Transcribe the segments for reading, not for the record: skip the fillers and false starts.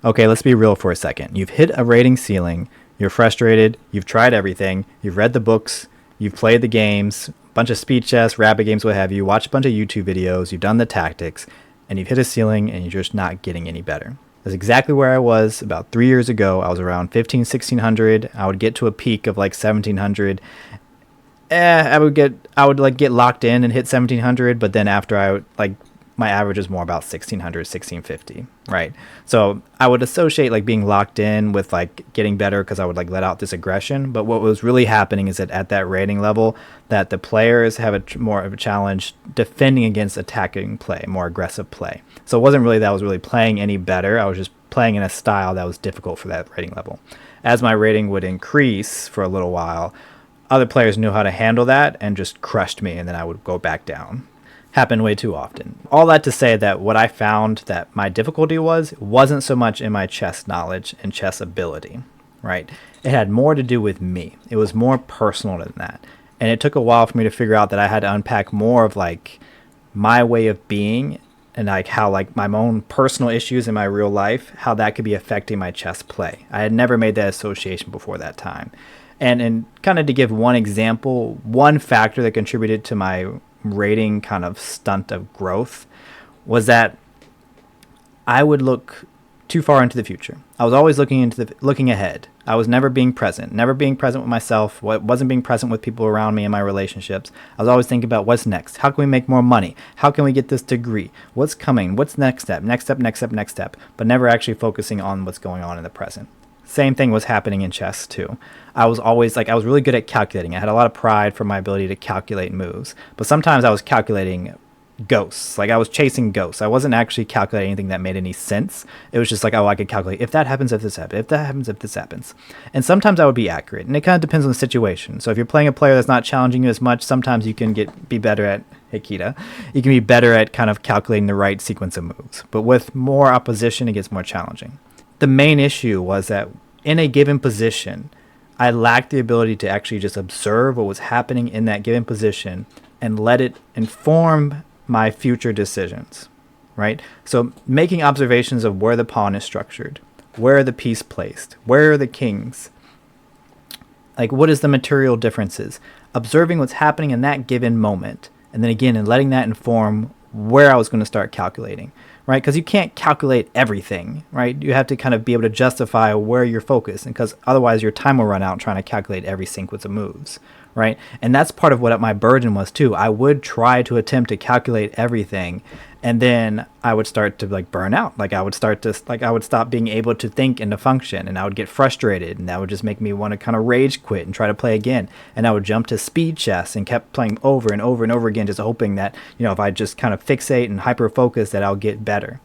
Okay, let's be real for a second. You've hit a rating ceiling, you're frustrated, you've tried everything, you've read the books, you've played the games, a bunch of speed chess, rabbit games, what have you, watched a bunch of YouTube videos, you've done the tactics, and you've hit a ceiling and you're just not getting any better. That's exactly where I was about 3 years ago. I was around 15, 1600. I would get to a peak of like 1700. I would like get locked in and hit 1700, but then after I would like my average is more about 1600, 1650, right? So I would associate like being locked in with like getting better because I would like let out this aggression. But what was really happening is that at that rating level, that the players have more of a challenge defending against attacking play, more aggressive play. So it wasn't really that I was really playing any better. I was just playing in a style that was difficult for that rating level. As my rating would increase for a little while, other players knew how to handle that and just crushed me, and then I would go back down. Happened way too often. All that to say that what I found that my difficulty wasn't so much in my chess knowledge and chess ability, right? It had more to do with me. It was more personal than that. And it took a while for me to figure out that I had to unpack more of like my way of being and like how like my own personal issues in my real life, how that could be affecting my chess play. I had never made that association before that time. And kind of to give one example, one factor that contributed to my rating kind of stunt of growth was that I would look too far into the future. I was always looking ahead. I was never being present with myself. Wasn't being present with people around me in my relationships. I was always thinking about what's next. How can we make more money? How can we get this degree? What's coming? What's next step? Next step. But never actually focusing on what's going on in the present. Same thing was happening in chess too. I was really good at calculating. I had a lot of pride for my ability to calculate moves. But sometimes I was calculating ghosts. Like I was chasing ghosts. I wasn't actually calculating anything that made any sense. It was just like, oh, I could calculate if that happens, if this happens, if that happens, if this happens. And sometimes I would be accurate. And it kind of depends on the situation. So if you're playing a player that's not challenging you as much, sometimes you can be better at Hikita. You can be better at kind of calculating the right sequence of moves. But with more opposition, it gets more challenging. The main issue was that in a given position, I lacked the ability to actually just observe what was happening in that given position and let it inform my future decisions, right? So making observations of where the pawn is structured, where are the piece placed, where are the kings, like what is the material differences, observing what's happening in that given moment, and then again, and letting that inform where I was going to start calculating. Right? Because you can't calculate everything, right? You have to kind of be able to justify where you're focused, and because otherwise your time will run out trying to calculate every sequence of moves, right? And that's part of what my burden was too. I would try to attempt to calculate everything, and then I would start to like burn out. I would stop being able to think and to function, and I would get frustrated, and that would just make me want to kind of rage quit and try to play again. And I would jump to speed chess and kept playing over and over and over again, just hoping that, if I just kind of fixate and hyper focus that I'll get better.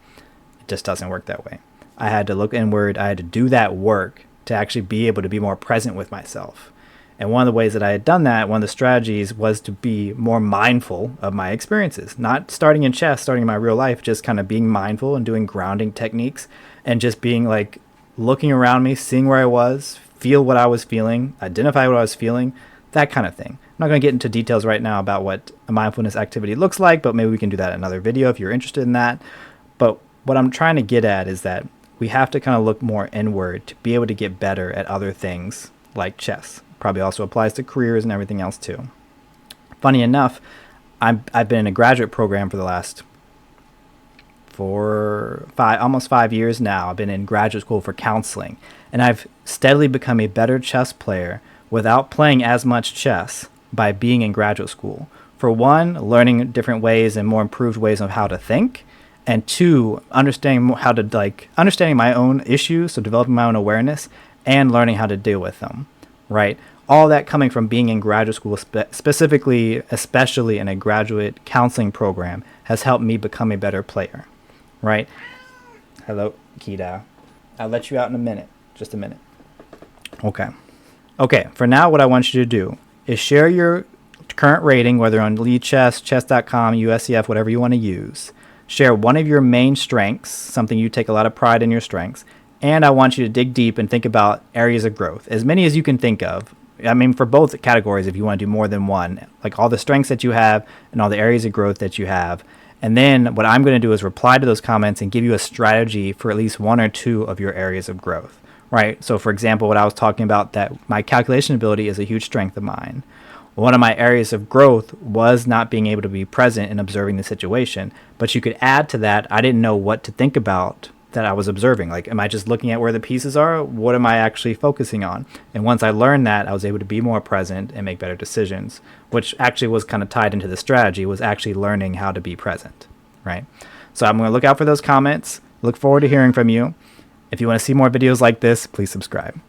It just doesn't work that way. I had to look inward. I had to do that work to actually be able to be more present with myself. And one of the ways that I had done that, one of the strategies was to be more mindful of my experiences. Not starting in chess, starting in my real life, just kind of being mindful and doing grounding techniques and just being like looking around me, seeing where I was, feel what I was feeling, identify what I was feeling, that kind of thing. I'm not going to get into details right now about what a mindfulness activity looks like, but maybe we can do that in another video if you're interested in that. But what I'm trying to get at is that we have to kind of look more inward to be able to get better at other things like chess. Probably also applies to careers and everything else too. Funny enough, I've been in a graduate program for the last almost 5 years now. I've been in graduate school for counseling, and I've steadily become a better chess player without playing as much chess by being in graduate school. For one, learning different ways and more improved ways of how to think, and two, understanding my own issues, so developing my own awareness and learning how to deal with them. Right? All that coming from being in graduate school, especially in a graduate counseling program, has helped me become a better player. Right? Hello, Kita. I'll let you out in a minute. Just a minute. Okay, for now, what I want you to do is share your current rating, whether on Lead Chess, chess.com, USCF, whatever you want to use. Share one of your main strengths, something you take a lot of pride in your strengths. And I want you to dig deep and think about areas of growth, as many as you can think of. I mean, for both categories, if you want to do more than one, like all the strengths that you have and all the areas of growth that you have, And then what I'm going to do is reply to those comments and give you a strategy for at least one or two of your areas of growth, right? So for example, what I was talking about, that my calculation ability is a huge strength of mine. One of my areas of growth was not being able to be present and observing the situation. But you could add to that, I didn't know what to think about that I was observing. Like, am I just looking at where the pieces are? What am I actually focusing on? And once I learned that, I was able to be more present and make better decisions, which actually was kind of tied into the strategy, was actually learning how to be present, right? So I'm going to look out for those comments. Look forward to hearing from you. If you want to see more videos like this, please subscribe.